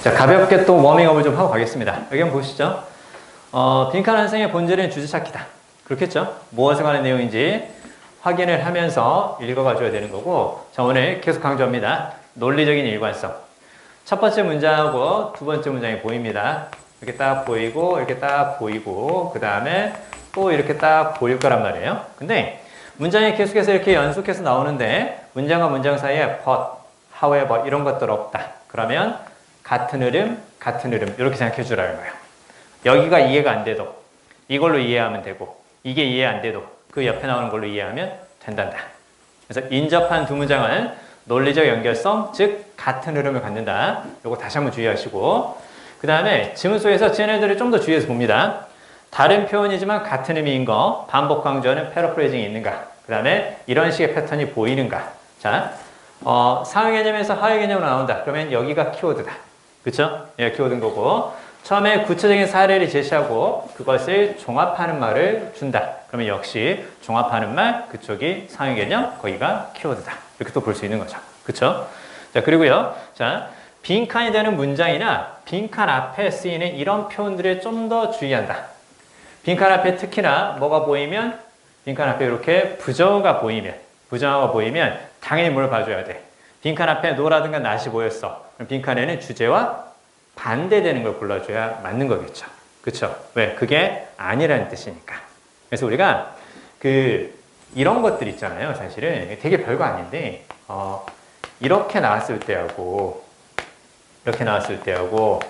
자, 가볍게 또 워밍업을 좀 하고 가겠습니다. 여기 한번 보시죠. 빈칸 완성의 본질은 주제 찾기다. 그렇겠죠? 무엇에 관한 내용인지 확인을 하면서 읽어가줘야 되는 거고, 자, 오늘 계속 강조합니다. 논리적인 일관성. 첫 번째 문장하고 두 번째 문장이 보입니다. 이렇게 딱 보이고, 이렇게 딱 보이고, 그 다음에 또 이렇게 딱 보일 거란 말이에요. 근데 문장이 계속해서 이렇게 연속해서 나오는데, 문장과 문장 사이에 but, however 이런 것들 없다. 그러면 같은 흐름, 이렇게 생각해 주라는 거예요. 여기가 이해가 안 돼도 이걸로 이해하면 되고, 이게 이해 안 돼도 그 옆에 나오는 걸로 이해하면 된단다. 그래서 인접한 두 문장은 논리적 연결성, 즉 같은 흐름을 갖는다. 요거 다시 한번 주의하시고, 그 다음에 지문 속에서 쟤네들을 좀 더 주의해서 봅니다. 다른 표현이지만 같은 의미인 거, 반복 강조하는 패러프레이징이 있는가, 그 다음에 이런 식의 패턴이 보이는가. 자, 상위 개념에서 하위 개념으로 나온다. 그러면 여기가 키워드다. 그쵸? 예, 키워드인 거고, 처음에 구체적인 사례를 제시하고 그것을 종합하는 말을 준다. 그러면 역시 종합하는 말, 그쪽이 상위 개념, 거기가 키워드다. 이렇게 또 볼 수 있는 거죠. 그쵸? 자, 그리고요. 자, 빈칸이 되는 문장이나 빈칸 앞에 쓰이는 이런 표현들에 좀 더 주의한다. 빈칸 앞에 특히나 뭐가 보이면, 빈칸 앞에 이렇게 부정어가 보이면 당연히 뭘 봐줘야 돼. 빈칸 앞에 노라든가 낫이 보였어. 그럼 빈칸에는 주제와 반대되는 걸 골라줘야 맞는 거겠죠. 그쵸? 왜? 그게 아니라는 뜻이니까. 그래서 우리가 이런 것들 있잖아요. 사실은 되게 별거 아닌데, 이렇게 나왔을 때하고 이렇게 나왔을 때하고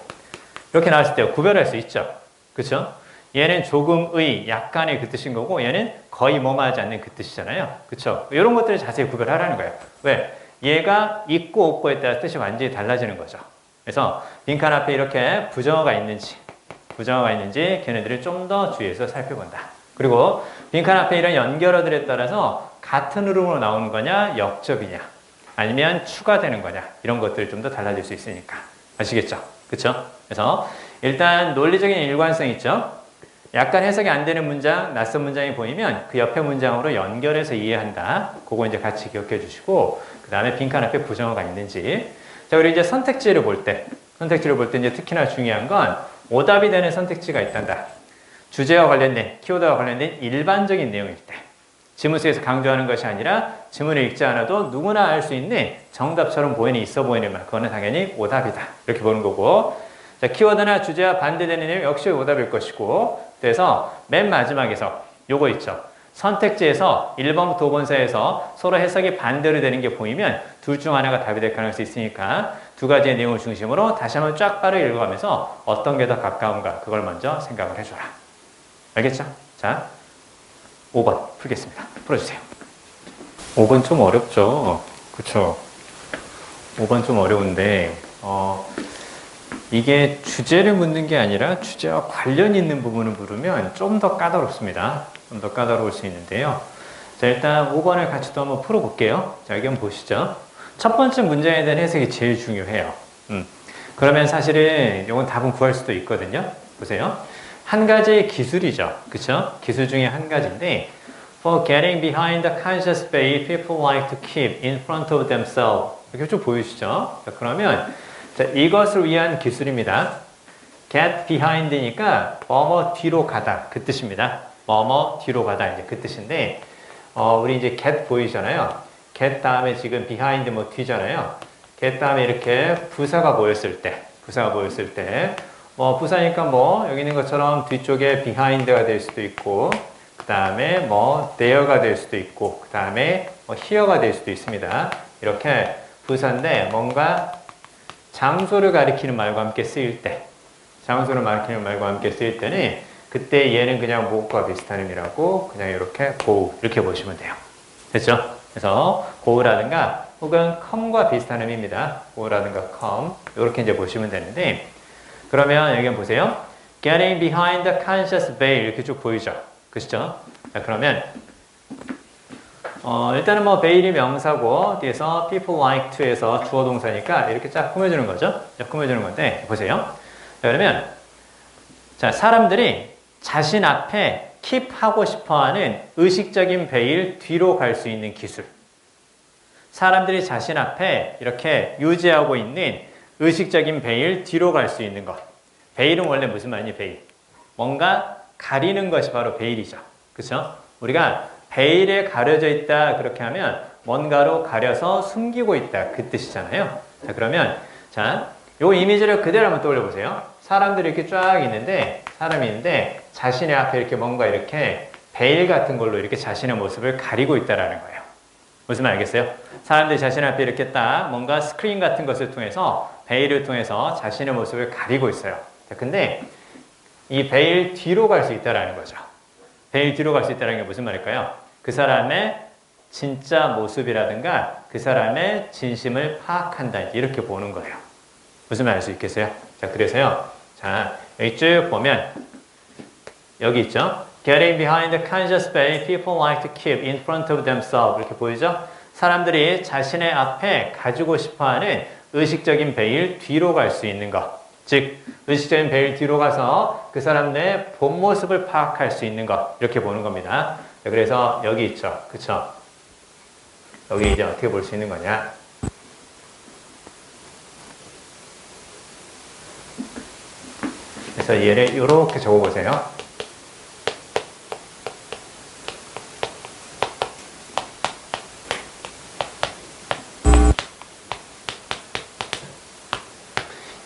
구별할 수 있죠. 그쵸? 얘는 조금의, 약간의 그 뜻인 거고, 얘는 거의 뭐뭐하지 않는 그 뜻이잖아요. 그쵸? 이런 것들을 자세히 구별하라는 거예요. 왜? 얘가 있고 없고에 따라 뜻이 완전히 달라지는 거죠. 그래서 빈칸 앞에 이렇게 부정어가 있는지 걔네들을 좀 더 주의해서 살펴본다. 그리고 빈칸 앞에 이런 연결어들에 따라서 같은 흐름으로 나오는 거냐, 역접이냐, 아니면 추가되는 거냐, 이런 것들이 좀 더 달라질 수 있으니까. 아시겠죠? 그쵸? 그래서 일단 논리적인 일관성 있죠? 약간 해석이 안 되는 문장, 낯선 문장이 보이면 그 옆에 문장으로 연결해서 이해한다. 그거 이제 같이 기억해 주시고, 그 다음에 빈칸 앞에 부정어가 있는지. 자, 그리고 이제 선택지를 볼 때 이제 특히나 중요한 건 오답이 되는 선택지가 있단다. 주제와 관련된, 키워드와 관련된 일반적인 내용일 때. 지문 속에서 강조하는 것이 아니라 지문을 읽지 않아도 누구나 알 수 있는 정답처럼 있어 보이는 말. 그거는 당연히 오답이다. 이렇게 보는 거고. 자, 키워드나 주제와 반대되는 내용 역시 오답일 것이고. 그래서 맨 마지막에서 요거 있죠. 선택지에서 1번부터 5번 사이에서 서로 해석이 반대로 되는 게 보이면 둘 중 하나가 답이 될 가능성이 있으니까 두 가지의 내용을 중심으로 다시 한번 쫙 빠르게 읽어가면서 어떤 게 더 가까운가, 그걸 먼저 생각을 해줘라. 알겠죠? 자, 5번 풀겠습니다. 풀어주세요. 5번 좀 어렵죠? 그쵸? 5번 좀 어려운데, 이게 주제를 묻는 게 아니라 주제와 관련 있는 부분을 물으면 좀 더 까다롭습니다. 좀 더 까다로울 수 있는데요. 자, 일단 5번을 같이 또 한번 풀어볼게요. 자, 여기 한번 보시죠. 첫 번째 문장에 대한 해석이 제일 중요해요. 그러면 사실은 이건 답은 구할 수도 있거든요. 보세요. 한 가지의 기술이죠. 그쵸? 기술 중에 한 가지인데, For getting behind the conscious way people like to keep in front of themselves. 이렇게 좀 보이시죠? 자, 그러면 자, 이것을 위한 기술입니다. Get behind니까 뭐뭐 뒤로 가다, 그 뜻입니다. 뭐뭐 뒤로 가다, 이제 그 뜻인데, 우리 이제 get 보이잖아요. get 다음에 지금 behind 뭐 뒤잖아요. get 다음에 이렇게 부사가 보였을 때, 부사니까 여기 있는 것처럼 뒤쪽에 behind가 될 수도 있고, 그 다음에 there가 될 수도 있고, 그 다음에 here가 될 수도 있습니다. 이렇게 부사인데 뭔가 장소를 가리키는 말과 함께 쓰일 때, 는 그때 얘는 그냥 뭐과 비슷한 의미라고 그냥 이렇게 go, 이렇게 보시면 돼요. 됐죠? 그래서 go라든가 혹은 come과 비슷한 의미입니다. go라든가 come, 이렇게 이제 보시면 되는데, 그러면 여기 한번 보세요. Getting behind the conscious veil, 이렇게 쭉 보이죠? 그렇죠? 자, 그러면 일단은 veil이 명사고 뒤에서 people like to에서 주어 동사니까 이렇게 쫙 꾸며주는 거죠. 쫙 꾸며주는 건데, 보세요. 자, 그러면 자, 사람들이 자신 앞에 킵하고 싶어하는 의식적인 베일 뒤로 갈 수 있는 기술. 사람들이 자신 앞에 이렇게 유지하고 있는 의식적인 베일, 뒤로 갈 수 있는 것. 베일은 원래 무슨 말이니, 베일? 뭔가 가리는 것이 바로 베일이죠. 그렇죠? 우리가 베일에 가려져 있다 그렇게 하면 뭔가로 가려서 숨기고 있다 그 뜻이잖아요. 자, 그러면 자, 요 이미지를 그대로 한번 떠올려 보세요. 사람들이 이렇게 쫙 있는데 사람이 있는데 자신의 앞에 이렇게 뭔가 이렇게 베일 같은 걸로 이렇게 자신의 모습을 가리고 있다라는 거예요. 무슨 말 알겠어요? 사람들이 자신 앞에 이렇게 딱 뭔가 스크린 같은 것을 통해서 베일을 통해서 자신의 모습을 가리고 있어요. 자, 근데 이 베일 뒤로 갈 수 있다라는 거죠. 베일 뒤로 갈 수 있다는 게 무슨 말일까요? 그 사람의 진짜 모습이라든가 그 사람의 진심을 파악한다 이렇게 보는 거예요. 무슨 말 알 수 있겠어요? 자, 그래서요. 자, 여기 쭉 보면 여기 있죠. Getting behind the conscious veil people like to keep in front of themselves 이렇게 보이죠? 사람들이 자신의 앞에 가지고 싶어하는 의식적인 베일 뒤로 갈 수 있는 것. 즉 의식적인 베일 뒤로 가서 그 사람의 본 모습을 파악할 수 있는 것 이렇게 보는 겁니다. 자, 그래서 여기 있죠. 그쵸? 여기 이제 어떻게 볼 수 있는 거냐? 그래서 얘를 이렇게 적어보세요.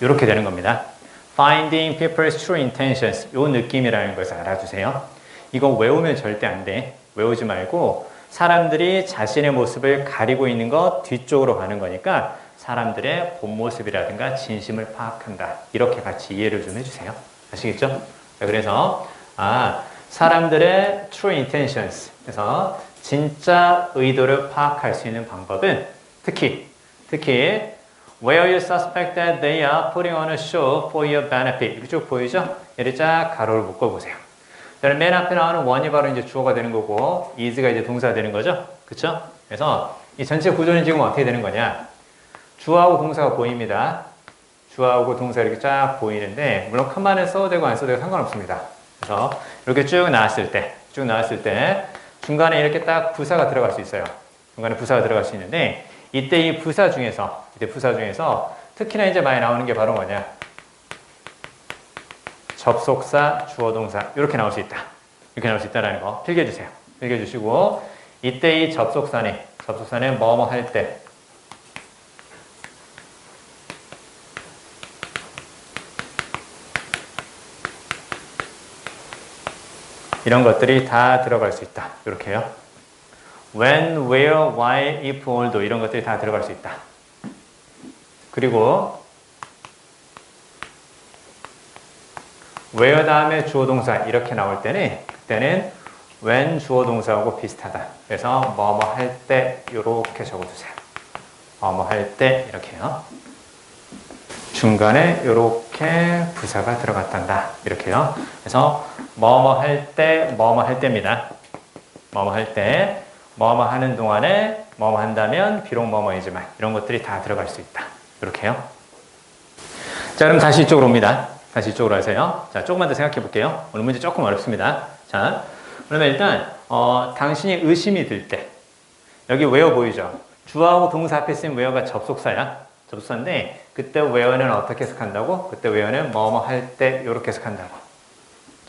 이렇게 되는 겁니다. Finding people's true intentions. 요 느낌이라는 것을 알아주세요. 이거 외우면 절대 안 돼. 외우지 말고 사람들이 자신의 모습을 가리고 있는 것 뒤쪽으로 가는 거니까 사람들의 본 모습이라든가 진심을 파악한다. 이렇게 같이 이해를 좀 해주세요. 아시겠죠? 자, 그래서 사람들의 true intentions. 그래서 진짜 의도를 파악할 수 있는 방법은 특히 where you suspect that they are putting on a show for your benefit. 이렇게 쭉 보이죠? 얘를 쫙 가로를 묶어보세요. 맨 앞에 나오는 one이 바로 이제 주어가 되는 거고, is가 이제 동사가 되는 거죠? 그쵸? 그래서 이 전체 구조는 지금 어떻게 되는 거냐? 주어하고 동사가 보입니다. 주어하고 동사 이렇게 쫙 보이는데, 물론 칸만을 써도 되고 안 써도 되고 상관없습니다. 그래서 이렇게 쭉 나왔을 때, 중간에 이렇게 딱 부사가 들어갈 수 있어요. 중간에 부사가 들어갈 수 있는데, 이때 이 부사 중에서 특히나 이제 많이 나오는 게 바로 뭐냐? 접속사, 주어, 동사 이렇게 나올 수 있다. 이렇게 나올 수 있다라는 거 필기해주세요. 필기해주시고 이때 이 접속사는 뭐뭐 할 때 이런 것들이 다 들어갈 수 있다. 이렇게요. When, where, why, if, although 이런 것들이 다 들어갈 수 있다. 그리고 where 다음에 주어 동사 이렇게 나올 때는 그때는 when 주어 동사하고 비슷하다. 그래서 뭐뭐 할 때 이렇게 적어주세요. 뭐뭐 할 때 이렇게요. 중간에 이렇게 부사가 들어갔단다. 이렇게요. 그래서 뭐뭐 할 때 뭐뭐 할 때입니다. 뭐뭐 할 때 뭐뭐 하는 동안에 뭐뭐 한다면 비록 뭐뭐이지만 이런 것들이 다 들어갈 수 있다. 이렇게요. 자, 그럼 다시 이쪽으로 옵니다. 다시 이쪽으로 하세요. 자, 조금만 더 생각해 볼게요. 오늘 문제 조금 어렵습니다. 자, 그러면 일단 당신이 의심이 들 때 여기 where 보이죠? 주어하고 동사 앞에 쓰인 where가 접속사야. 접속사인데 그때 where는 어떻게 해석한다고? 그때 where는 뭐뭐 할 때 이렇게 해석한다고.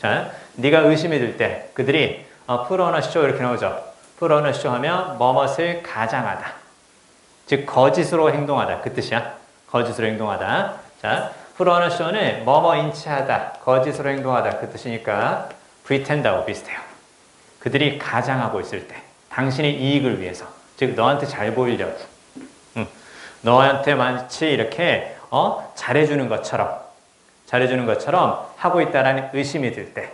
자, 네가 의심이 들 때 그들이 put on a show 이렇게 나오죠? put on a show 하면 뭐뭇을 가장하다. 즉 거짓으로 행동하다. 그 뜻이야. 거짓으로 행동하다. 자, put on a show는 뭐뭐인 채 하다. 거짓으로 행동하다. 그 뜻이니까 pretend하고 비슷해요. 그들이 가장하고 있을 때 당신의 이익을 위해서 즉 너한테 잘 보이려고 너한테 마치 이렇게 잘해주는 것처럼 하고 있다는 의심이 들 때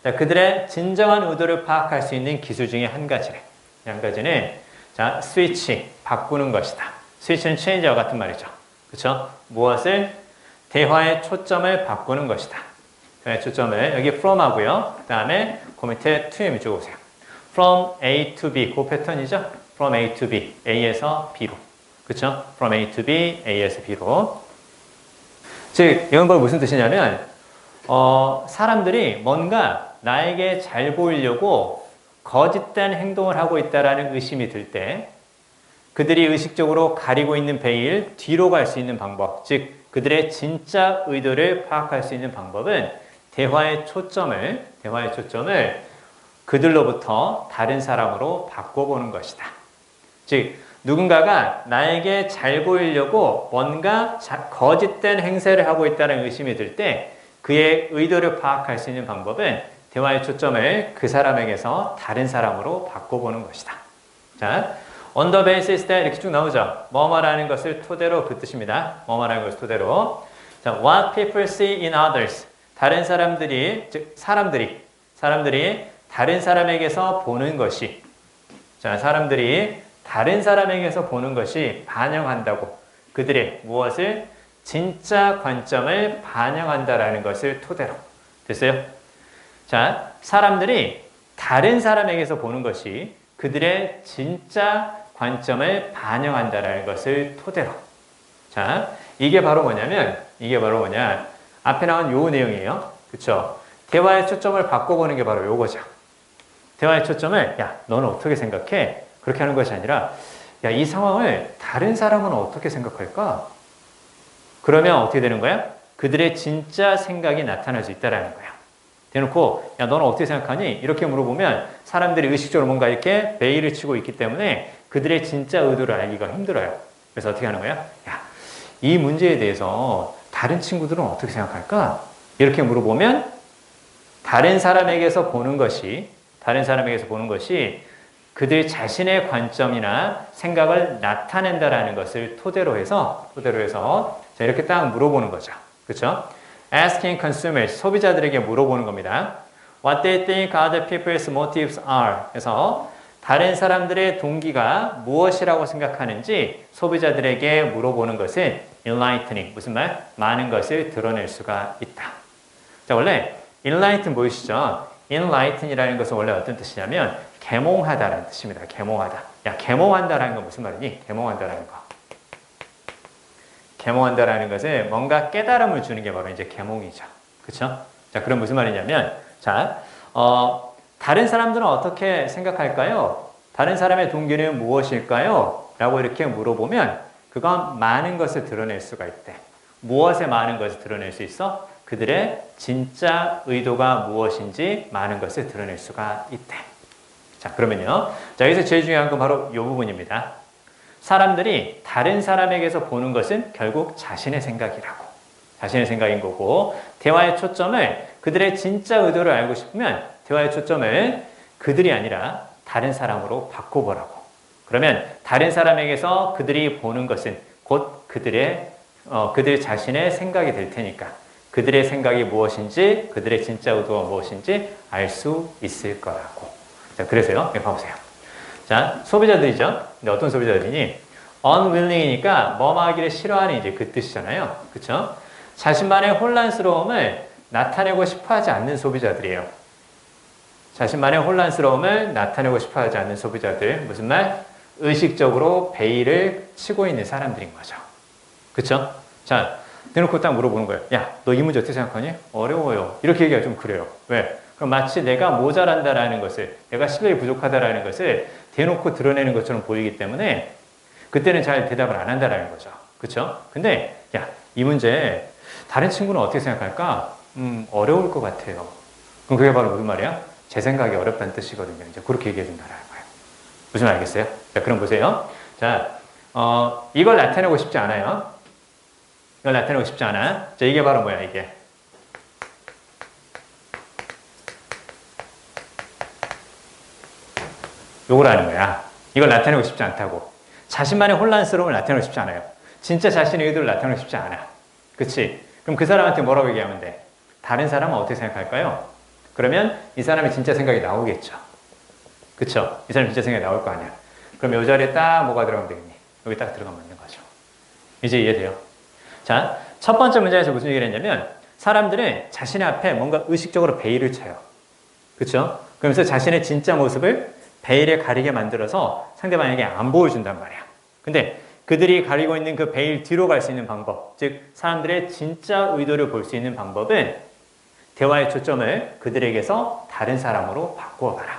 자, 그들의 진정한 의도를 파악할 수 있는 기술 중에 한 가지는 자, 스위치, 바꾸는 것이다. 스위치는 체인지와 같은 말이죠. 그렇죠? 무엇을? 대화의 초점을 바꾸는 것이다. 대화의 초점을 여기 from 하고요. 그 다음에 그 밑에 to에 밑줄오세요. from A to B, 그 패턴이죠? from A to B, A에서 B로. 그렇죠? from A to B, A에서 B로. 즉, 이건 무슨 뜻이냐면 사람들이 뭔가 나에게 잘 보이려고 거짓된 행동을 하고 있다라는 의심이 들 때 그들이 의식적으로 가리고 있는 베일 뒤로 갈 수 있는 방법, 즉 그들의 진짜 의도를 파악할 수 있는 방법은 대화의 초점을 그들로부터 다른 사람으로 바꿔보는 것이다. 즉 누군가가 나에게 잘 보이려고 뭔가 거짓된 행세를 하고 있다는 의심이 들 때 그의 의도를 파악할 수 있는 방법은 대화의 초점을 그 사람에게서 다른 사람으로 바꿔보는 것이다. 자, on the basis that 이렇게 쭉 나오죠. 뭐뭐라는 것을 토대로 그 뜻입니다. 뭐뭐라는 것을 토대로. 자, what people see in others. 다른 사람들이, 즉 사람들이 다른 사람에게서 보는 것이, 자, 사람들이 다른 사람에게서 보는 것이 반영한다고 그들의 무엇을 진짜 관점을 반영한다라는 것을 토대로. 됐어요? 자, 사람들이 다른 사람에게서 보는 것이 그들의 진짜 관점을 반영한다라는 것을 토대로. 자, 이게 바로 뭐냐? 앞에 나온 요 내용이에요. 그쵸? 대화의 초점을 바꿔보는 게 바로 요거죠. 대화의 초점을, 야, 너는 어떻게 생각해? 그렇게 하는 것이 아니라, 야, 이 상황을 다른 사람은 어떻게 생각할까? 그러면 어떻게 되는 거야? 그들의 진짜 생각이 나타날 수 있다라는 거야. 대놓고, 야, 너는 어떻게 생각하니? 이렇게 물어보면 사람들이 의식적으로 뭔가 이렇게 베일을 치고 있기 때문에 그들의 진짜 의도를 알기가 힘들어요. 그래서 어떻게 하는 거야? 야, 이 문제에 대해서 다른 친구들은 어떻게 생각할까? 이렇게 물어보면 다른 사람에게서 보는 것이 그들 자신의 관점이나 생각을 나타낸다라는 것을 토대로 해서 자, 이렇게 딱 물어보는 거죠. 그렇죠? Asking consumers, 소비자들에게 물어보는 겁니다. What they think other people's motives are. 그래서 다른 사람들의 동기가 무엇이라고 생각하는지 소비자들에게 물어보는 것은 enlightening, 무슨 말? 많은 것을 드러낼 수가 있다. 자, 원래 enlighten 보이시죠? enlighten이라는 것은 원래 어떤 뜻이냐면 계몽하다라는 뜻입니다. 계몽하다. 야, 계몽한다라는 건 무슨 말이니? 계몽한다라는 거. 계몽한다라는 것은 뭔가 깨달음을 주는 게 바로 이제 계몽이죠. 그렇죠? 자, 그럼 무슨 말이냐면, 자, 다른 사람들은 어떻게 생각할까요? 다른 사람의 동기는 무엇일까요? 라고 이렇게 물어보면 그건 많은 것을 드러낼 수가 있대. 무엇에 많은 것을 드러낼 수 있어? 그들의 진짜 의도가 무엇인지 많은 것을 드러낼 수가 있대. 자, 그러면요. 자, 여기서 제일 중요한 건 바로 이 부분입니다. 사람들이 다른 사람에게서 보는 것은 결국 자신의 생각이라고. 자신의 생각인 거고, 대화의 초점을 그들의 진짜 의도를 알고 싶으면 대화의 초점을 그들이 아니라 다른 사람으로 바꿔보라고. 그러면 다른 사람에게서 그들이 보는 것은 곧 그들 자신의 생각이 될 테니까 그들의 생각이 무엇인지, 그들의 진짜 의도가 무엇인지 알 수 있을 거라고. 자, 그래서요. 여기 봐보세요. 자, 소비자들이죠. 근데 어떤 소비자들이니? unwilling이니까 뭐뭐 하기를 싫어하는 이제 그 뜻이잖아요. 그쵸? 자신만의 혼란스러움을 나타내고 싶어 하지 않는 소비자들이에요. 자신만의 혼란스러움을 나타내고 싶어 하지 않는 소비자들. 무슨 말? 의식적으로 베일을 치고 있는 사람들인 거죠. 그쵸? 자, 대놓고 딱 물어보는 거예요. 야, 너 이 문제 어떻게 생각하니? 어려워요. 이렇게 얘기가 좀 그래요. 왜? 그럼 마치 내가 모자란다라는 것을, 내가 실력이 부족하다라는 것을 대놓고 드러내는 것처럼 보이기 때문에 그때는 잘 대답을 안 한다라는 거죠. 그쵸? 근데, 야, 이 문제 다른 친구는 어떻게 생각할까? 어려울 것 같아요. 그럼 그게 바로 무슨 말이야? 제 생각이 어렵다는 뜻이거든요. 이제 그렇게 얘기해 준다라는 거예요. 무슨 말 알겠어요? 자, 그럼 보세요. 자, 이걸 나타내고 싶지 않아요. 이걸 나타내고 싶지 않아. 자, 이게 바로 뭐야, 이게? 요거라는 거야. 이걸 나타내고 싶지 않다고. 자신만의 혼란스러움을 나타내고 싶지 않아요. 진짜 자신의 의도를 나타내고 싶지 않아. 그치? 그럼 그 사람한테 뭐라고 얘기하면 돼? 다른 사람은 어떻게 생각할까요? 그러면 이 사람의 진짜 생각이 나오겠죠. 그쵸? 이 사람 진짜 생각이 나올 거 아니야. 그럼 이 자리에 딱 뭐가 들어가면 되겠니? 여기 딱 들어가면 되는 거죠. 이제 이해돼요? 자, 첫 번째 문제에서 무슨 얘기를 했냐면 사람들은 자신의 앞에 뭔가 의식적으로 베일을 쳐요. 그쵸? 그러면서 자신의 진짜 모습을 베일에 가리게 만들어서 상대방에게 안 보여준단 말이야. 근데 그들이 가리고 있는 그 베일 뒤로 갈 수 있는 방법, 즉 사람들의 진짜 의도를 볼 수 있는 방법은 대화의 초점을 그들에게서 다른 사람으로 바꾸어봐라.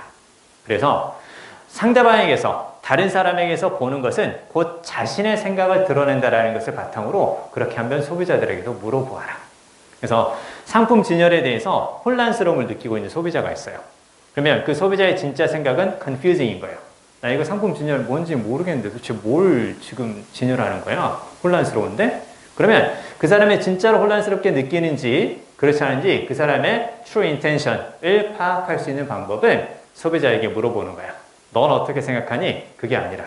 그래서 상대방에게서 다른 사람에게서 보는 것은 곧 자신의 생각을 드러낸다라는 것을 바탕으로 그렇게 한번 소비자들에게도 물어보아라. 그래서 상품 진열에 대해서 혼란스러움을 느끼고 있는 소비자가 있어요. 그러면 그 소비자의 진짜 생각은 confusing인 거예요. 나 이거 상품 진열 뭔지 모르겠는데 도대체 뭘 지금 진열하는 거야? 혼란스러운데? 그러면 그 사람의 진짜로 혼란스럽게 느끼는지 그렇지 않은지 그 사람의 true intention을 파악할 수 있는 방법은 소비자에게 물어보는 거야. 넌 어떻게 생각하니? 그게 아니라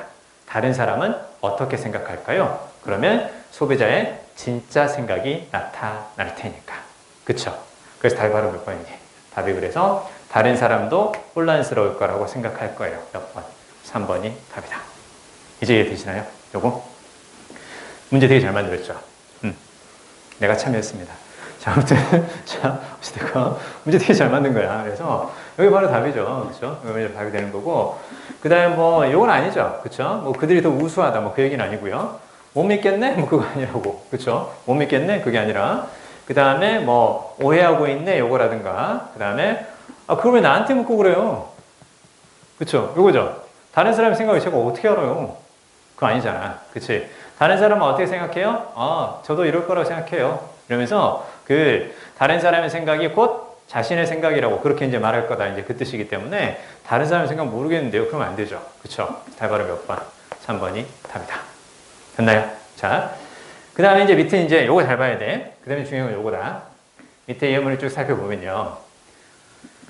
다른 사람은 어떻게 생각할까요? 그러면 소비자의 진짜 생각이 나타날 테니까. 그쵸? 그래서 답이 바로 몇 번이니? 답이 그래서 다른 사람도 혼란스러울 거라고 생각할 거예요. 몇 번? 3번이 답이다. 이제 이해되시나요? 요거? 문제 되게 잘 만들었죠? 내가 참여했습니다. 자, 아무튼, 자, 어찌됐건, 문제 되게 잘 만든 거야. 그래서, 여기 바로 답이죠. 그쵸? 여기 답이 되는 거고, 그 다음에 뭐, 요건 아니죠. 그쵸? 뭐, 그들이 더 우수하다. 뭐, 그 얘기는 아니고요. 못 믿겠네? 뭐, 그거 아니라고. 그쵸? 못 믿겠네? 그게 아니라. 그 다음에 뭐, 오해하고 있네? 요거라든가. 그 다음에, 아, 그걸 왜 나한테 묻고 그래요? 그쵸? 요거죠? 다른 사람의 생각을 제가 어떻게 알아요? 그거 아니잖아. 그치? 다른 사람은 어떻게 생각해요? 아, 저도 이럴 거라고 생각해요. 이러면서 그 다른 사람의 생각이 곧 자신의 생각이라고 그렇게 이제 말할 거다. 이제 그 뜻이기 때문에 다른 사람의 생각 모르겠는데요. 그러면 안 되죠. 그쵸? 답 바로 몇 번? 3번이 답이다. 됐나요? 자. 그 다음에 이제 밑에 이제 요거 잘 봐야 돼. 그 다음에 중요한 건 요거다. 밑에 예문을 쭉 살펴보면요.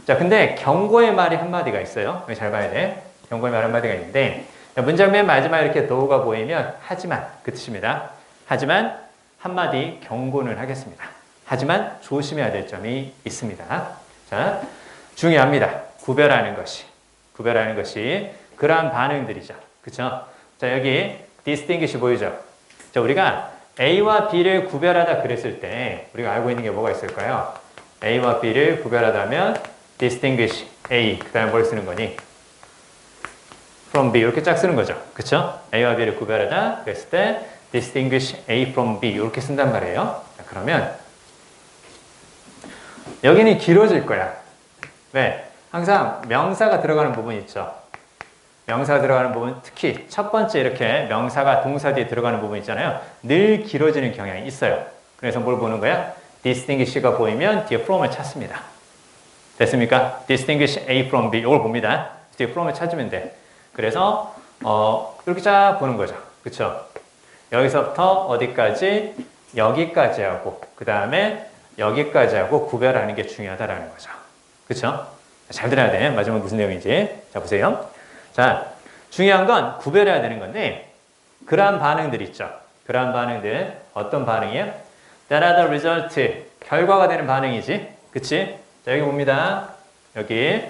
자, 근데 경고의 말이 한마디가 있어요. 여기 잘 봐야 돼. 경고의 말 한마디가 있는데, 문장 맨 마지막에 이렇게 thoug가 보이면, 하지만, 그 뜻입니다. 하지만, 한마디 경고는 하겠습니다. 하지만, 조심해야 될 점이 있습니다. 자, 중요합니다. 구별하는 것이. 그러한 반응들이죠. 그쵸? 자, 여기, distinguish 보이죠? 자, 우리가 A와 B를 구별하다 그랬을 때, 우리가 알고 있는 게 뭐가 있을까요? A와 B를 구별하다면, distinguish A, 그 다음에 뭘 쓰는 거니? from B, 이렇게 쫙 쓰는 거죠. 그쵸? A와 B를 구별하다 그랬을 때 distinguish A from B, 이렇게 쓴단 말이에요. 자, 그러면 여기는 길어질 거야. 왜? 항상 명사가 들어가는 부분 있죠. 명사가 들어가는 부분, 특히 첫 번째 이렇게 명사가 동사 뒤에 들어가는 부분 있잖아요. 늘 길어지는 경향이 있어요. 그래서 뭘 보는 거야? distinguish가 보이면 뒤에 from을 찾습니다. 됐습니까? distinguish A from B, 이걸 봅니다. 뒤에 from을 찾으면 돼. 그래서 이렇게 쫙 보는 거죠. 그쵸? 여기서부터 어디까지? 여기까지 하고 그 다음에 여기까지 하고 구별하는 게 중요하다라는 거죠. 그쵸? 잘 들어야 돼. 마지막 무슨 내용인지. 자, 보세요. 자, 중요한 건 구별해야 되는 건데 그러한 반응들 있죠. 그러한 반응들 어떤 반응이에요? That are the result. 결과가 되는 반응이지. 그치? 자, 여기 봅니다. 여기.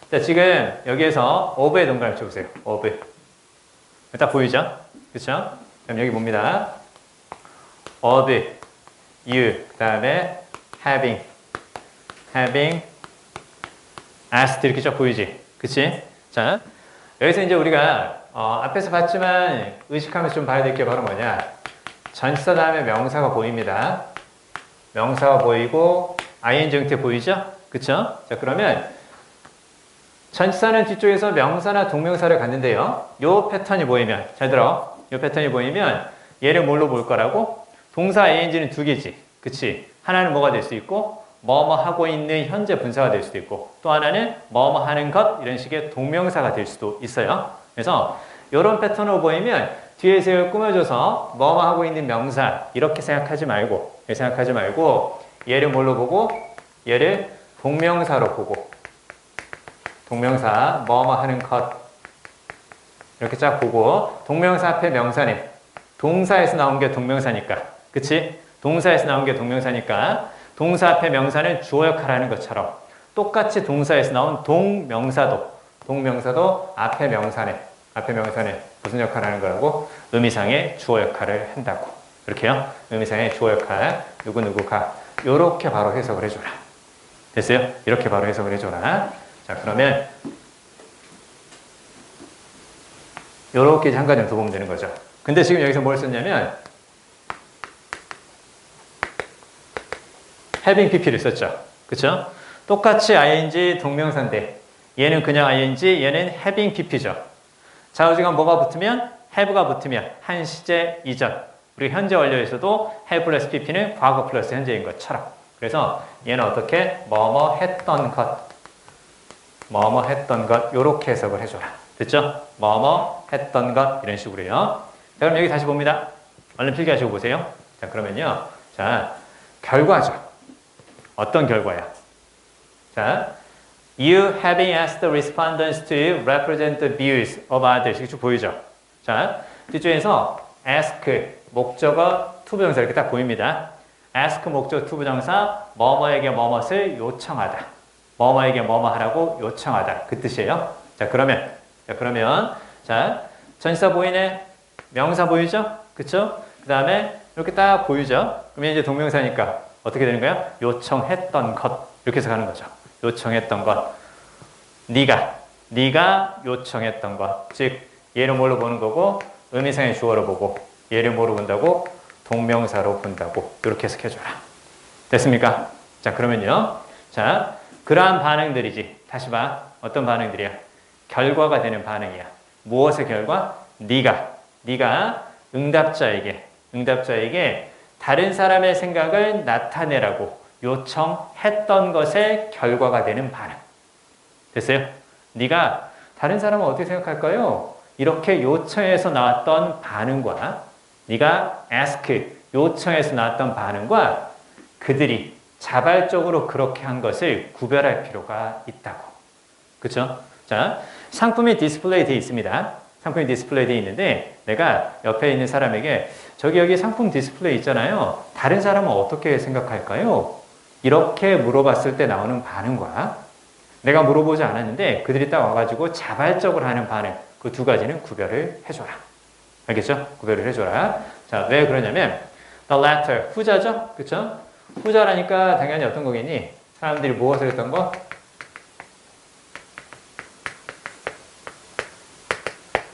자, 지금 여기에서 of에 동그라미 쳐보세요. of. 딱 보이죠? 그쵸? 그럼 여기 봅니다. of, you, 그 다음에 having, asked 이렇게 쫙 보이지? 그치? 자, 여기서 이제 우리가 앞에서 봤지만 의식하면서 좀 봐야 될 게 바로 뭐냐? 전치사 다음에 명사가 보입니다. 명사가 보이고 ing 형태 보이죠? 그쵸? 자, 그러면 전치사는 뒤쪽에서 명사나 동명사를 갖는데요. 요 패턴이 보이면, 잘 들어. 요 패턴이 보이면 얘를 뭘로 볼 거라고? 동사 ing는 두 개지. 그치? 하나는 뭐가 될 수 있고 뭐뭐 하고 있는 현재 분사가 될 수도 있고 또 하나는 뭐뭐 하는 것 이런 식의 동명사가 될 수도 있어요. 그래서 이런 패턴으로 보이면 뒤에서 이걸 꾸며줘서 뭐뭐 하고 있는 명사 이렇게 생각하지 말고 얘를 뭘로 보고 얘를 동명사로 보고 동명사 뭐뭐 하는 것 이렇게 쫙 보고 동명사 앞에 명사님 동사에서 나온 게 동명사니까 그치? 동사에서 나온 게 동명사니까 동사 앞에 명사는 주어 역할을 하는 것처럼 똑같이 동사에서 나온 동명사도 앞에 명사는 무슨 역할을 하는 거라고? 의미상의 주어 역할을 한다고 이렇게요. 의미상의 주어 역할 누구누구가 요렇게 바로 해석을 해줘라. 됐어요? 이렇게 바로 해석을 해줘라. 자, 그러면 요렇게 한 가지 더 보면 되는 거죠. 근데 지금 여기서 뭘 썼냐면 having pp를 썼죠. 그쵸? 똑같이 ing 동명사인데 얘는 그냥 ing, 얘는 having pp죠. 좌우지간 뭐가 붙으면 have가 붙으면 한 시제 이전. 우리 현재 완료에서도 have 플러스 pp는 과거 플러스 현재인 것처럼. 그래서 얘는 어떻게 뭐뭐 했던 것, 뭐뭐 했던 것 이렇게 해석을 해줘라. 됐죠? 뭐뭐 했던 것 이런 식으로요. 자, 그럼 여기 다시 봅니다. 얼른 필기하시고 보세요. 자, 그러면요. 자, 결과죠. 어떤 결과야? 자, you having asked the respondents to represent the views of others. 이게 쭉 보이죠? 자, 뒤쪽에서 ask 목적어 투부정사 이렇게 딱 보입니다. ask 목적어 투부정사 뭐뭐에게 뭐뭇을 요청하다. 뭐뭐에게 뭐뭐 하라고 요청하다. 그 뜻이에요. 자, 그러면 자, 전치사 보이네. 명사 보이죠? 그쵸? 그 다음에 이렇게 딱 보이죠? 그러면 이제 동명사니까 어떻게 되는 거야? 요청했던 것. 이렇게 해서 가는 거죠. 요청했던 것. 네가 요청했던 것. 즉, 얘를 뭘로 보는 거고, 의미상의 주어로 보고, 얘를 뭐로 본다고? 동명사로 본다고. 이렇게 해석해줘라. 됐습니까? 자, 그러면요. 자, 그러한 반응들이지. 다시 봐. 어떤 반응들이야? 결과가 되는 반응이야. 무엇의 결과? 네가 응답자에게 다른 사람의 생각을 나타내라고 요청했던 것의 결과가 되는 반응. 됐어요? 네가 다른 사람은 어떻게 생각할까요? 이렇게 요청해서 나왔던 반응과 네가 ask, 요청해서 나왔던 반응과 그들이 자발적으로 그렇게 한 것을 구별할 필요가 있다고. 그렇죠? 자, 상품이 디스플레이 되어 있습니다. 상품이 디스플레이 되어 있는데 내가 옆에 있는 사람에게 저기 여기 상품 디스플레이 있잖아요. 다른 사람은 어떻게 생각할까요? 이렇게 물어봤을 때 나오는 반응과 내가 물어보지 않았는데 그들이 딱 와가지고 자발적으로 하는 반응 그 두 가지는 구별을 해줘라. 알겠죠? 구별을 해줘라. 자, 왜 그러냐면 the latter, 후자죠? 그쵸? 후자라니까 당연히 어떤 거겠니? 사람들이 무엇을 했던 거?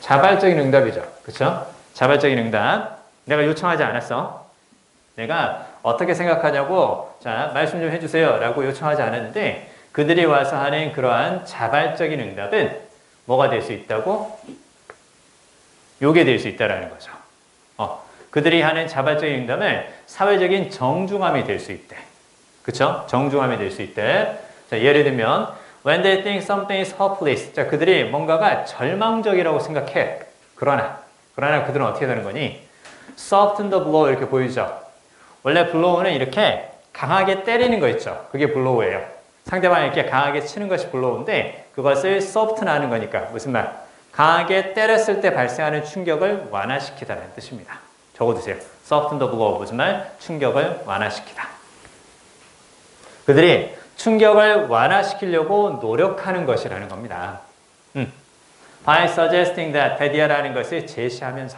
자발적인 응답이죠. 그쵸? 자발적인 응답. 내가 요청하지 않았어. 내가 어떻게 생각하냐고 자 말씀 좀 해주세요 라고 요청하지 않았는데 그들이 와서 하는 그러한 자발적인 응답은 뭐가 될 수 있다고? 요게 될 수 있다라는 거죠. 그들이 하는 자발적인 응답은 사회적인 정중함이 될 수 있대. 그쵸? 정중함이 될 수 있대. 자, 예를 들면 when they think something is hopeless. 자, 그들이 뭔가가 절망적이라고 생각해. 그러나 그들은 어떻게 되는 거니? soften the blow 이렇게 보이죠? 원래 blow는 이렇게 강하게 때리는 거 있죠? 그게 blow예요. 상대방이 이렇게 강하게 치는 것이 blow인데 그것을 soften 하는 거니까 무슨 말? 강하게 때렸을 때 발생하는 충격을 완화시키다는 뜻입니다. 적어두세요. soften the blow 무슨 말? 충격을 완화시키다. 그들이 충격을 완화시키려고 노력하는 것이라는 겁니다. By suggesting that, 대디아라는 것을 제시하면서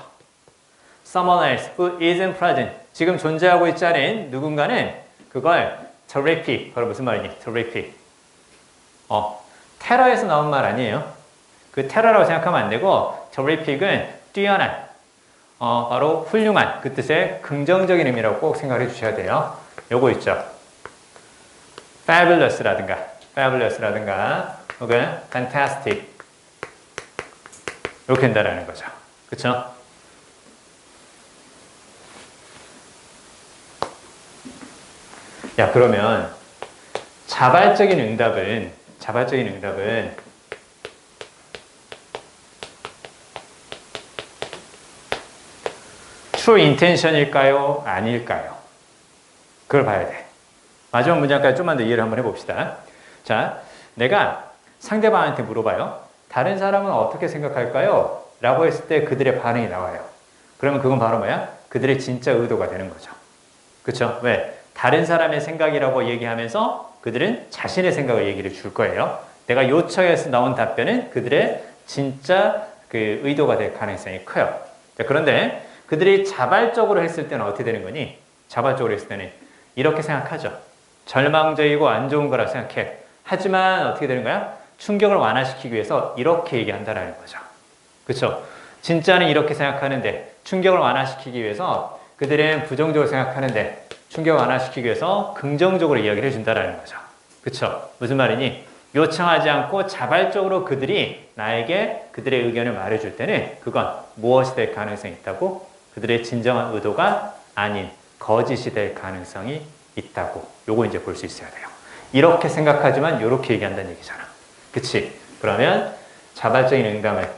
someone else who isn't present, 지금 존재하고 있지 않은 누군가는 그걸 terrific, 바로 무슨 말이니? terrific. 테러에서 나온 말 아니에요. 그 테러라고 생각하면 안 되고 terrific은 뛰어난, 바로 훌륭한 그 뜻의 긍정적인 의미라고 꼭 생각해 주셔야 돼요. 요거 있죠. fabulous라든가 혹은 fantastic 이렇게 된다라는 거죠. 그쵸? 야, 그러면 자발적인 응답은 true intention일까요? 아닐까요? 그걸 봐야 돼. 마지막 문장까지 좀만 더 이해를 한번 해봅시다. 자, 내가 상대방한테 물어봐요. 다른 사람은 어떻게 생각할까요? 라고 했을 때 그들의 반응이 나와요. 그러면 그건 바로 뭐야? 그들의 진짜 의도가 되는 거죠. 그쵸? 왜? 다른 사람의 생각이라고 얘기하면서 그들은 자신의 생각을 얘기를 줄 거예요. 내가 요청해서 나온 답변은 그들의 진짜 그 의도가 될 가능성이 커요. 자, 그런데 그들이 자발적으로 했을 때는 어떻게 되는 거니? 자발적으로 했을 때는 이렇게 생각하죠. 절망적이고 안 좋은 거라 생각해. 하지만 어떻게 되는 거야? 충격을 완화시키기 위해서 이렇게 얘기한다라는 거죠. 그렇죠? 진짜는 이렇게 생각하는데 충격을 완화시키기 위해서 그들은 부정적으로 생각하는데 충격을 완화시키기 위해서 긍정적으로 이야기를 해준다라는 거죠. 그렇죠? 무슨 말이니? 요청하지 않고 자발적으로 그들이 나에게 그들의 의견을 말해줄 때는 그건 무엇이 될 가능성이 있다고? 그들의 진정한 의도가 아닌 거짓이 될 가능성이 있다고. 요거 이제 볼 수 있어야 돼요. 이렇게 생각하지만 이렇게 얘기한다는 얘기잖아. 그치? 그러면 자발적인 응답을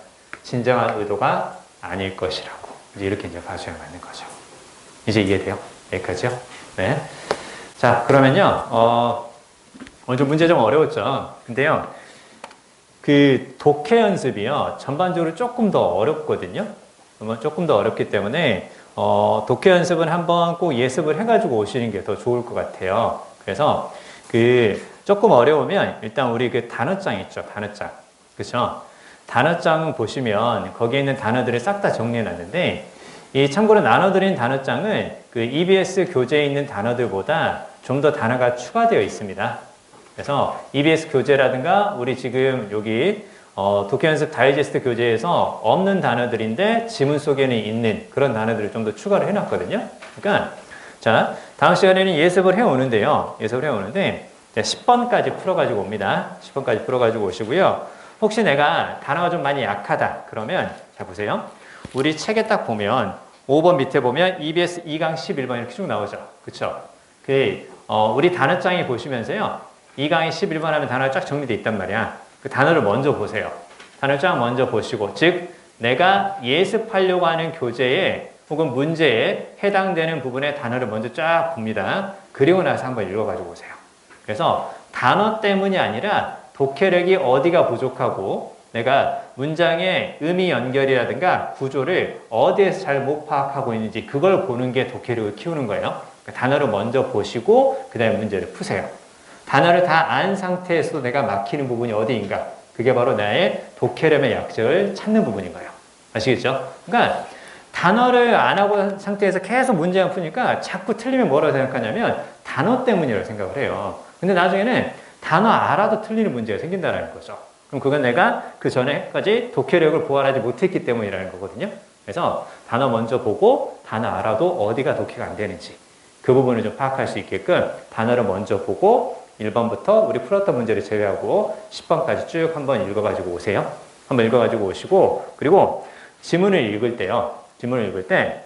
진정한 의도가 아닐 것이라고. 이제 이렇게 이제 봐줘야 맞는 거죠. 이제 이해돼요? 여기까지요? 네. 자, 그러면요, 오늘 좀 문제 좀 어려웠죠? 근데요, 그 독해 연습이요, 전반적으로 조금 더 어렵거든요? 조금 더 어렵기 때문에, 독해 연습은 한번 꼭 예습을 해가지고 오시는 게 더 좋을 것 같아요. 그래서, 조금 어려우면, 일단 우리 그 단어장 있죠? 단어장. 그쵸? 단어장 보시면, 거기에 있는 단어들을 싹 다 정리해 놨는데, 이 참고로 나눠드린 단어장은 그 EBS 교재에 있는 단어들보다 좀 더 단어가 추가되어 있습니다. 그래서 EBS 교재라든가 우리 지금 여기 독해 연습 다이제스트 교재에서 없는 단어들인데 지문 속에는 있는 그런 단어들을 좀 더 추가를 해놨거든요. 그러니까 자 다음 시간에는 예습을 해오는데요. 예습을 해오는데 10번까지 풀어가지고 옵니다. 10번까지 풀어가지고 오시고요. 혹시 내가 단어가 좀 많이 약하다 그러면 자 보세요. 우리 책에 딱 보면 5번 밑에 보면 EBS 2강 11번 이렇게 쭉 나오죠. 그쵸? 우리 단어장에 보시면서요. 2강이 11번 하면 단어가 쫙 정리되어 있단 말이야. 그 단어를 먼저 보세요. 단어를 쫙 먼저 보시고, 즉, 내가 예습하려고 하는 교재에 혹은 문제에 해당되는 부분의 단어를 먼저 쫙 봅니다. 그리고 나서 한번 읽어가지고 오세요. 그래서 단어 때문이 아니라 독해력이 어디가 부족하고 내가 문장의 의미 연결이라든가 구조를 어디에서 잘 못 파악하고 있는지 그걸 보는 게 독해력을 키우는 거예요. 그러니까 단어를 먼저 보시고 그 다음에 문제를 푸세요. 단어를 다 안 상태에서도 내가 막히는 부분이 어디인가? 그게 바로 나의 독해력의 약점을 찾는 부분인 거예요. 아시겠죠? 그러니까 단어를 안 하고 상태에서 계속 문제만 푸니까 자꾸 틀리면 뭐라고 생각하냐면 단어 때문이라고 생각을 해요. 근데 나중에는 단어 알아도 틀리는 문제가 생긴다는 거죠. 그럼 그건 내가 그 전에까지 독해력을 보완하지 못했기 때문이라는 거거든요. 그래서 단어 먼저 보고 단어 알아도 어디가 독해가 안 되는지 그 부분을 좀 파악할 수 있게끔 단어를 먼저 보고 1번부터 우리 풀었던 문제를 제외하고 10번까지 쭉 한번 읽어가지고 오세요. 한번 읽어가지고 오시고 그리고 지문을 읽을 때요. 지문을 읽을 때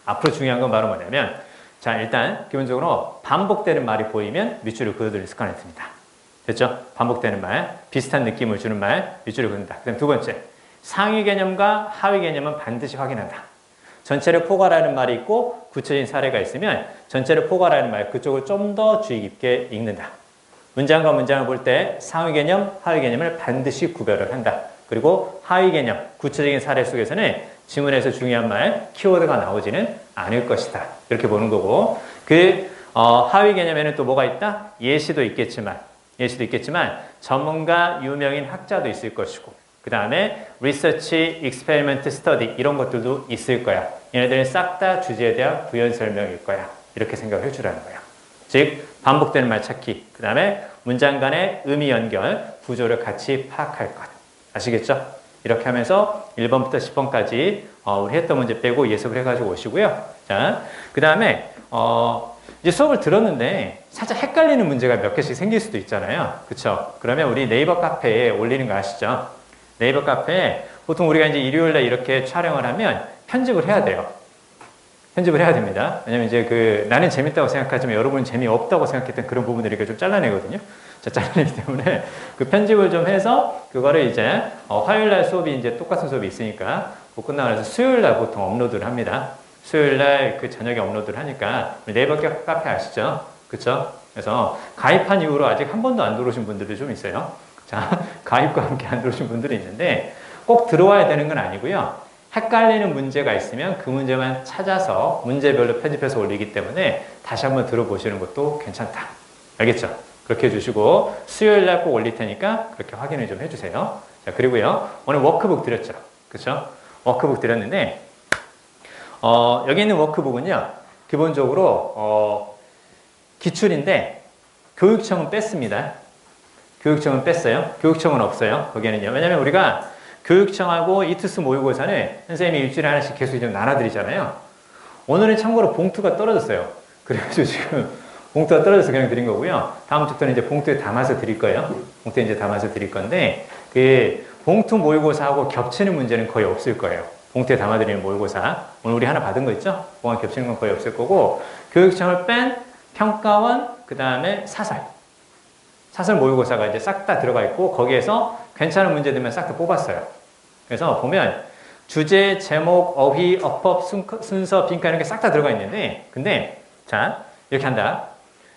앞으로 중요한 건 바로 뭐냐면 자 일단 기본적으로 반복되는 말이 보이면 밑줄을 그어두는 습관을 듭니다. 됐죠? 반복되는 말, 비슷한 느낌을 주는 말, 밑줄을 그는다. 그 다음 두 번째, 상위 개념과 하위 개념은 반드시 확인한다. 전체를 포괄하는 말이 있고 구체적인 사례가 있으면 전체를 포괄하는 말, 그쪽을 좀 더 주의 깊게 읽는다. 문장과 문장을 볼 때 상위 개념, 하위 개념을 반드시 구별을 한다. 그리고 하위 개념, 구체적인 사례 속에서는 지문에서 중요한 말, 키워드가 나오지는 않을 것이다. 이렇게 보는 거고 하위 개념에는 또 뭐가 있다? 예시도 있겠지만 전문가, 유명인 학자도 있을 것이고 그 다음에 리서치, 익스페리먼트, 스터디 이런 것들도 있을 거야. 얘네들은 싹 다 주제에 대한 부연 설명일 거야. 이렇게 생각을 해주라는 거야. 즉 반복되는 말 찾기, 그 다음에 문장 간의 의미 연결, 구조를 같이 파악할 것. 아시겠죠? 이렇게 하면서 1번부터 10번까지 우리 했던 문제 빼고 예습을 해가지고 오시고요. 자, 그 다음에 이제 수업을 들었는데 살짝 헷갈리는 문제가 몇 개씩 생길 수도 있잖아요. 그쵸? 그러면 우리 네이버 카페에 올리는 거 아시죠? 네이버 카페에 보통 우리가 이제 일요일날 이렇게 촬영을 하면 편집을 해야 돼요. 편집을 해야 됩니다. 왜냐면 이제 나는 재밌다고 생각하지만 여러분은 재미없다고 생각했던 그런 부분들을 이렇게 좀 잘라내거든요. 자, 잘라내기 때문에 그 편집을 좀 해서 그거를 이제 화요일날 수업이 이제 똑같은 수업이 있으니까 그 끝나고 나서 수요일날 보통 업로드를 합니다. 수요일날 그 저녁에 업로드를 하니까 네이버 카페 아시죠? 그쵸? 그래서 가입한 이후로 아직 한 번도 안 들어오신 분들도 좀 있어요. 자, 가입과 함께 안 들어오신 분들이 있는데 꼭 들어와야 되는 건 아니고요. 헷갈리는 문제가 있으면 그 문제만 찾아서 문제별로 편집해서 올리기 때문에 다시 한번 들어보시는 것도 괜찮다. 알겠죠? 그렇게 해주시고 수요일날 꼭 올릴 테니까 그렇게 확인을 좀 해주세요. 자, 그리고요. 오늘 워크북 드렸죠? 그쵸? 워크북 드렸는데 여기 있는 워크북은요. 기본적으로 기출인데 교육청은 뺐습니다. 교육청은 뺐어요. 교육청은 없어요. 거기에는요. 왜냐면 우리가 교육청하고 이투스 모의고사는 선생님이 일주일에 하나씩 계속 좀 나눠드리잖아요. 오늘은 참고로 봉투가 떨어졌어요. 그래가지고 지금 봉투가 떨어져서 그냥 드린 거고요. 다음 주부터는 이제 봉투에 담아서 드릴 거예요. 봉투에 이제 담아서 드릴 건데, 그 봉투 모의고사하고 겹치는 문제는 거의 없을 거예요. 봉투에 담아드리는 모의고사. 오늘 우리 하나 받은 거 있죠? 그거랑 겹치는 건 거의 없을 거고, 교육청을 뺀 평가원, 그 다음에 사설. 사설 모의고사가 이제 싹 다 들어가 있고, 거기에서 괜찮은 문제들만 싹 다 뽑았어요. 그래서 보면, 주제, 제목, 어휘, 어법, 순서, 빈칸 이렇게 싹 다 들어가 있는데, 근데, 자, 이렇게 한다.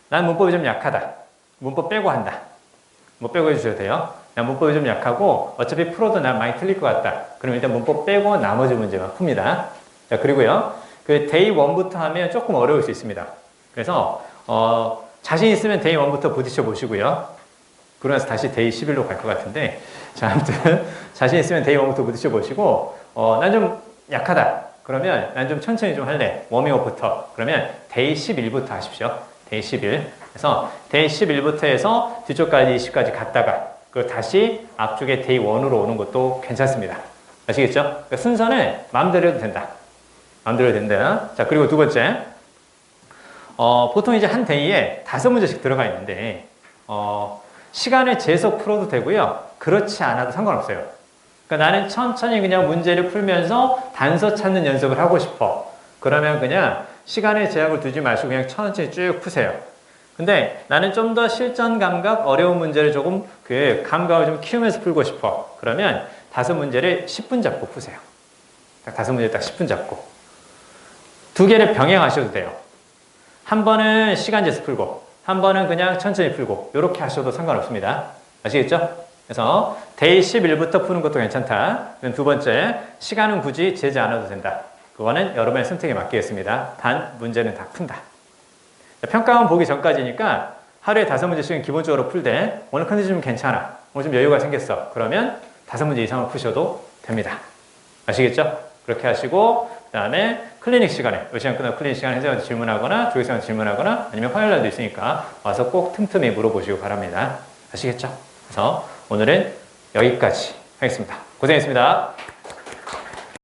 난 문법이 좀 약하다. 문법 빼고 한다. 뭐 빼고 해주셔도 돼요. 난 문법이 좀 약하고 어차피 풀어도 난 많이 틀릴 것 같다. 그럼 일단 문법 빼고 나머지 문제만 풉니다. 자, 그리고요. 그 데이 1부터 하면 조금 어려울 수 있습니다. 그래서 자신 있으면 데이 1부터 부딪혀 보시고요. 그러고 나서 다시 데이 11로 갈 것 같은데, 자, 아무튼 자신 있으면 데이 1부터 부딪혀 보시고 난 좀 약하다. 그러면 난 좀 천천히 좀 할래. 워밍업부터. 그러면 데이 11부터 하십시오. 데이 11. 그래서 데이 11부터 해서 뒤쪽까지 20까지 갔다가 그리고 다시 앞쪽에 데이 1으로 오는 것도 괜찮습니다. 아시겠죠? 그러니까 순서는 마음대로 해도 된다. 마음대로 해도 된다. 자, 그리고 두 번째. 보통 이제 한 데이에 5문제씩 들어가 있는데, 시간을 재서 풀어도 되고요. 그렇지 않아도 상관없어요. 그러니까 나는 천천히 그냥 문제를 풀면서 단서 찾는 연습을 하고 싶어. 그러면 그냥 시간에 제약을 두지 마시고 그냥 천천히 쭉 푸세요. 근데 나는 좀 더 실전 감각, 어려운 문제를 조금 그 감각을 좀 키우면서 풀고 싶어. 그러면 5문제를 10분 잡고 푸세요. 딱 5문제 딱 10분 잡고. 2개를 병행하셔도 돼요. 한 번은 시간 재서 풀고, 한 번은 그냥 천천히 풀고, 이렇게 하셔도 상관없습니다. 아시겠죠? 그래서 데이 11부터 푸는 것도 괜찮다. 그럼 두 번째, 시간은 굳이 재지 않아도 된다. 그거는 여러분의 선택에 맡기겠습니다. 단 문제는 다 푼다. 평가원 보기 전까지니까 하루에 5문제씩은 기본적으로 풀되 오늘 컨디션 좀 괜찮아. 오늘 좀 여유가 생겼어. 그러면 5문제 이상을 푸셔도 됩니다. 아시겠죠? 그렇게 하시고 그 다음에 클리닉 시간에 이 시간 끝나고 클리닉 시간에 선생님한테 질문하거나 조교생한테 질문하거나 아니면 화요일날도 있으니까 와서 꼭 틈틈이 물어보시고 바랍니다. 아시겠죠? 그래서 오늘은 여기까지 하겠습니다. 고생했습니다.